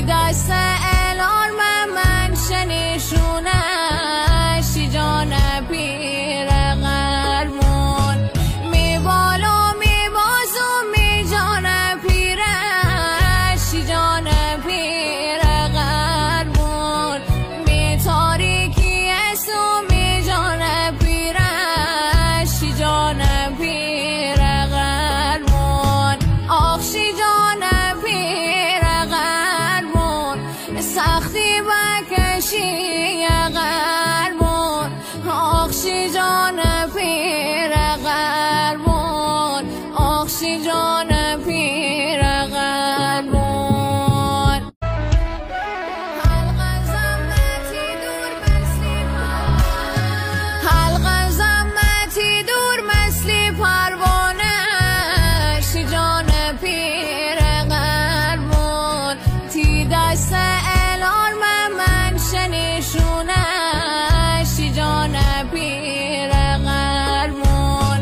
دست الان من شنیشونش جان پیر قرمون می بالا می بازو می جان پیرش جان پیر قرمون می تاریکی اسو می جان پیرش جان پیر قرمون آخشی جان پیر قرمون سختی بکشی قرمون آخشی جان پیر قرمون آخشی جان پیر قرمون حلق زمتی دور مثلی پروانه جان پیر قرمون تی دست الان من شنیشونش جان پیر قرمون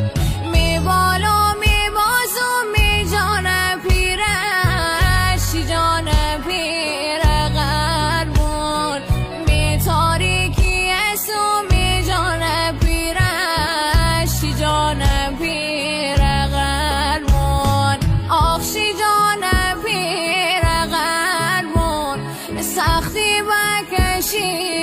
می بالا می بازو می جان پیرش جان پیر قرمون می تاریکی اسو می جان پیرش جان پیر قرمون آخشی جان پیر قرمون سختی بکشی